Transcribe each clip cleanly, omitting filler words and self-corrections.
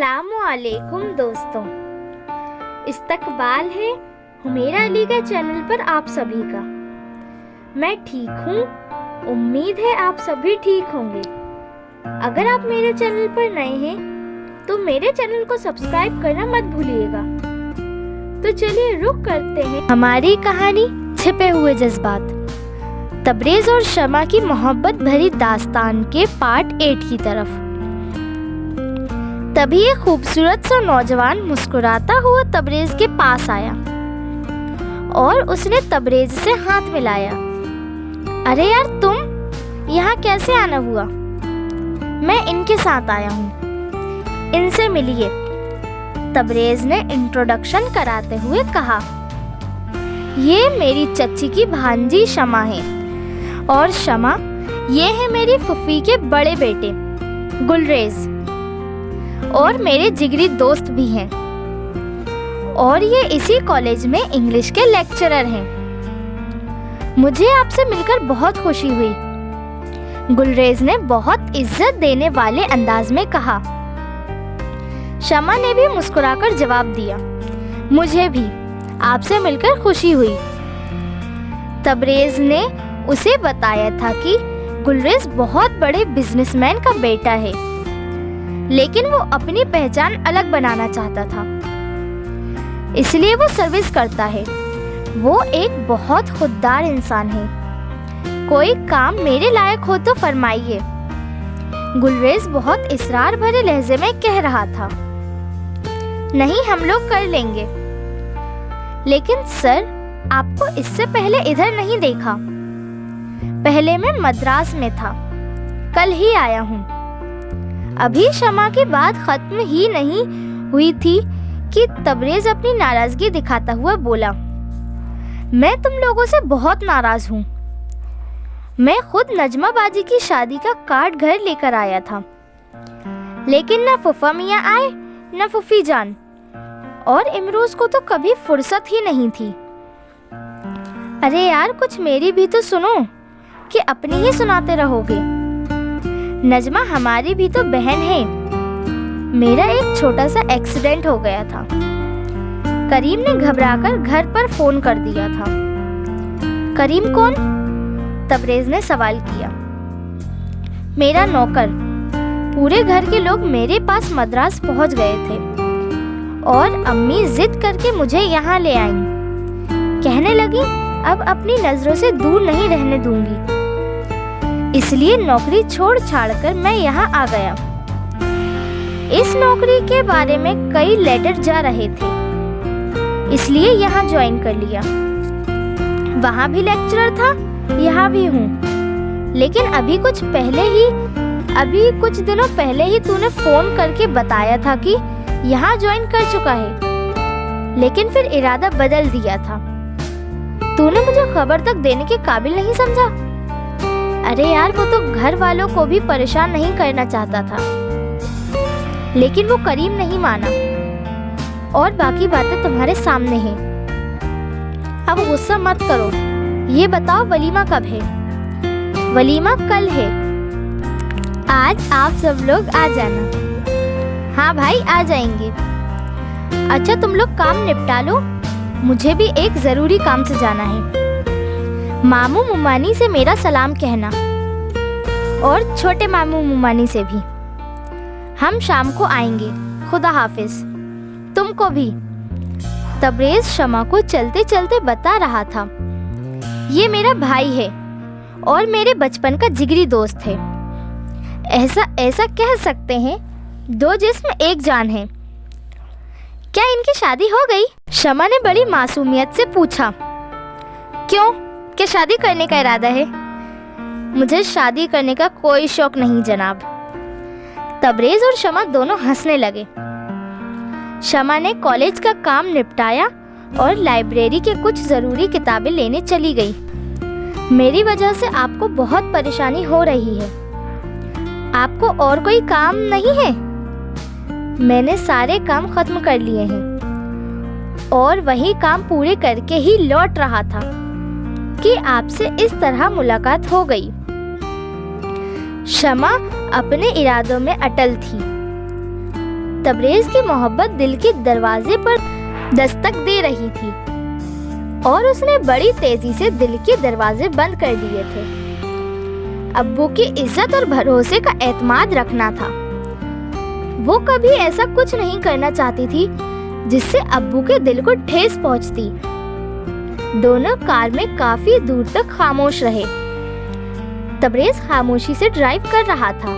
अस्सलामुअलैकुम दोस्तों, इस्तकबाल है हुमेरा अली के चैनल पर आप सभी का। मैं ठीक हूँ, उम्मीद है आप सभी ठीक होंगे। अगर आप मेरे चैनल पर नए हैं तो मेरे चैनल को सब्सक्राइब करना मत भूलिएगा। तो चलिए रुक करते हैं हमारी कहानी छिपे हुए जज्बात, तबरेज़ और शमा की मोहब्बत भरी दास्तान के पार्ट 8 की तरफ। तभी एक खूबसूरत सा नौजवान मुस्कुराता हुआ तबरेज़ के पास आया और उसने तबरेज़ से हाथ मिलाया। अरे यार, तुम यहाँ कैसे आना हुआ? मैं इनके साथ आया हूँ, इनसे मिलिए, तबरेज़ ने इंट्रोडक्शन कराते हुए कहा। ये मेरी चच्ची की भांजी शमा है और शमा ये है मेरी फुफी के बड़े बेटे गुलरेज़ और मेरे जिगरी दोस्त भी हैं, और ये इसी कॉलेज में इंग्लिश के लेक्चरर हैं। मुझे आपसे मिलकर बहुत खुशी हुई, गुलरेज़ ने बहुत इज्जत देने वाले अंदाज में कहा। शमा ने भी मुस्कुराकर जवाब दिया, मुझे भी आपसे मिलकर खुशी हुई। तबरेज़ ने उसे बताया था कि गुलरेज़ बहुत बड़े बिजनेसमैन का बेटा है, लेकिन वो अपनी पहचान अलग बनाना चाहता था, इसलिए वो सर्विस करता है। वो एक बहुत खुददार इंसान है। कोई काम मेरे लायक हो तो फरमाइए, गुलरेज़ बहुत इसरार भरे लहजे में कह रहा था। नहीं, हम लोग कर लेंगे। लेकिन सर, आपको इससे पहले इधर नहीं देखा। पहले मैं मद्रास में था, कल ही आया हूँ। अभी शमा की बात खत्म ही नहीं हुई थी कि तबरेज़ अपनी नाराजगी दिखाता हुआ बोला, मैं तुम लोगों से बहुत नाराज हूँ। मैं खुद नजमा बाजी की शादी का कार्ड घर लेकर आया था, लेकिन न फूफा मियाँ आए न फूफी जान, और इमरोज़ को तो कभी फुर्सत ही नहीं थी। अरे यार, कुछ मेरी भी तो सुनो, कि अपनी ही सुनाते रहोगे। नजमा हमारी भी तो बहन है। मेरा एक छोटा सा एक्सीडेंट हो गया था। करीम ने घबराकर घर पर फोन कर दिया था। करीम कौन? तबरेज़ ने सवाल किया। मेरा नौकर। पूरे घर के लोग मेरे पास मद्रास पहुंच गए थे और अम्मी जिद करके मुझे यहाँ ले आईं। कहने लगी अब अपनी नजरों से दूर नहीं रहने दूंगी, इसलिए नौकरी छोड़ छाड़ कर मैं यहाँ आ गया। इस नौकरी के बारे में कई लेटर जा रहे थे, इसलिए यहाँ ज्वाइन कर लिया। वहाँ भी लेक्चरर था, यहाँ भी हूँ। लेकिन अभी कुछ दिनों पहले ही तूने फोन करके बताया था कि यहाँ ज्वाइन कर चुका है, लेकिन फिर इरादा बदल दिया था। तूने मुझे खबर तक देने के काबिल नहीं समझा। अरे यार, वो तो घर वालों को भी परेशान नहीं करना चाहता था, लेकिन वो करीम नहीं माना, और बाकी बातें तुम्हारे सामने हैं। अब गुस्सा मत करो। ये बताओ, वलीमा कब है? वलीमा कल है। आज आप सब लोग आ जाना। हाँ भाई, आ जाएंगे। अच्छा, तुम लोग काम निपटा लो, मुझे भी एक जरूरी काम से जाना है। मामू मुमानी से मेरा सलाम कहना, और छोटे मामू मुमानी से भी। हम शाम को आएंगे। खुदा हाफिज। तुमको भी। तबरेज़ शमा को चलते चलते बता रहा था, ये मेरा भाई है और मेरे बचपन का जिगरी दोस्त है। ऐसा कह सकते हैं, दो जिस्म एक जान है। क्या इनकी शादी हो गई? शमा ने बड़ी मासूमियत से पूछा। क्यों, क्या शादी करने का इरादा है? मुझे शादी करने का कोई शौक नहीं जनाब। तबरेज़ और शमा दोनों हंसने लगे। शमा ने कॉलेज का काम निपटाया और लाइब्रेरी के कुछ ज़रूरी किताबें लेने चली गई। मेरी वजह से आपको बहुत परेशानी हो रही है। आपको और कोई काम नहीं है? मैंने सारे काम खत्म कर लिए हैं और वही काम पूरे करके ही लौट रहा था कि आपसे इस तरह मुलाकात हो गई। शमा अपने इरादों में अटल थी। तबरेज़ की मोहब्बत दिल के दरवाजे पर दस्तक दे रही थी और उसने बड़ी तेजी से दिल के दरवाजे बंद कर दिए थे। अब्बू की इज्जत और भरोसे का एतमाद रखना था। वो कभी ऐसा कुछ नहीं करना चाहती थी जिससे अब्बू के दिल को ठेस पहुंचती। दोनों कार में काफी दूर तक खामोश रहे। तबरेज़ खामोशी से ड्राइव कर रहा था।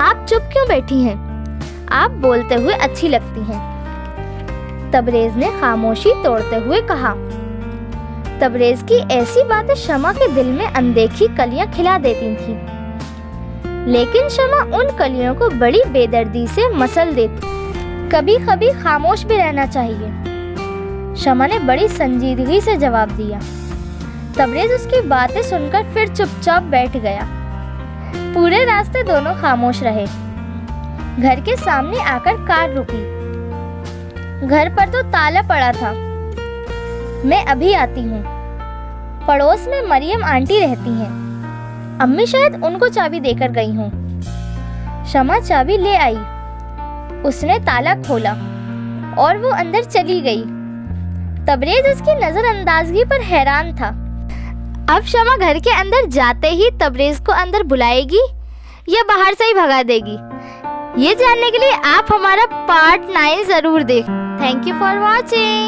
आप चुप क्यों बैठी हैं? आप बोलते हुए अच्छी लगती हैं, तबरेज़ ने खामोशी तोड़ते हुए कहा। तबरेज़ की ऐसी बातें शमा के दिल में अनदेखी कलियां खिला देती थीं, लेकिन शमा उन कलियों को बड़ी बेदर्दी से मसल देती। कभी कभी खामोश भी रहना चाहिए, शमा ने बड़ी संजीदगी से जवाब दिया। तबरेज़ उसकी बातें सुनकर फिर चुपचाप बैठ गया। पूरे रास्ते दोनों खामोश रहे। घर के सामने आकर कार रुकी। घर पर तो ताला पड़ा था। मैं अभी आती हूँ। पड़ोस में मरियम आंटी रहती हैं। अम्मी शायद उनको चाबी देकर गई हों। शमा चाबी ले आई। उसने ताला खोला और वो अंदर चली गई। तबरेज़ उसकी नजरअंदाजगी पर हैरान था। अब शमा घर के अंदर जाते ही तबरेज़ को अंदर बुलाएगी या बाहर से ही भगा देगी, ये जानने के लिए आप हमारा पार्ट 9 जरूर देखें। Thank you for watching.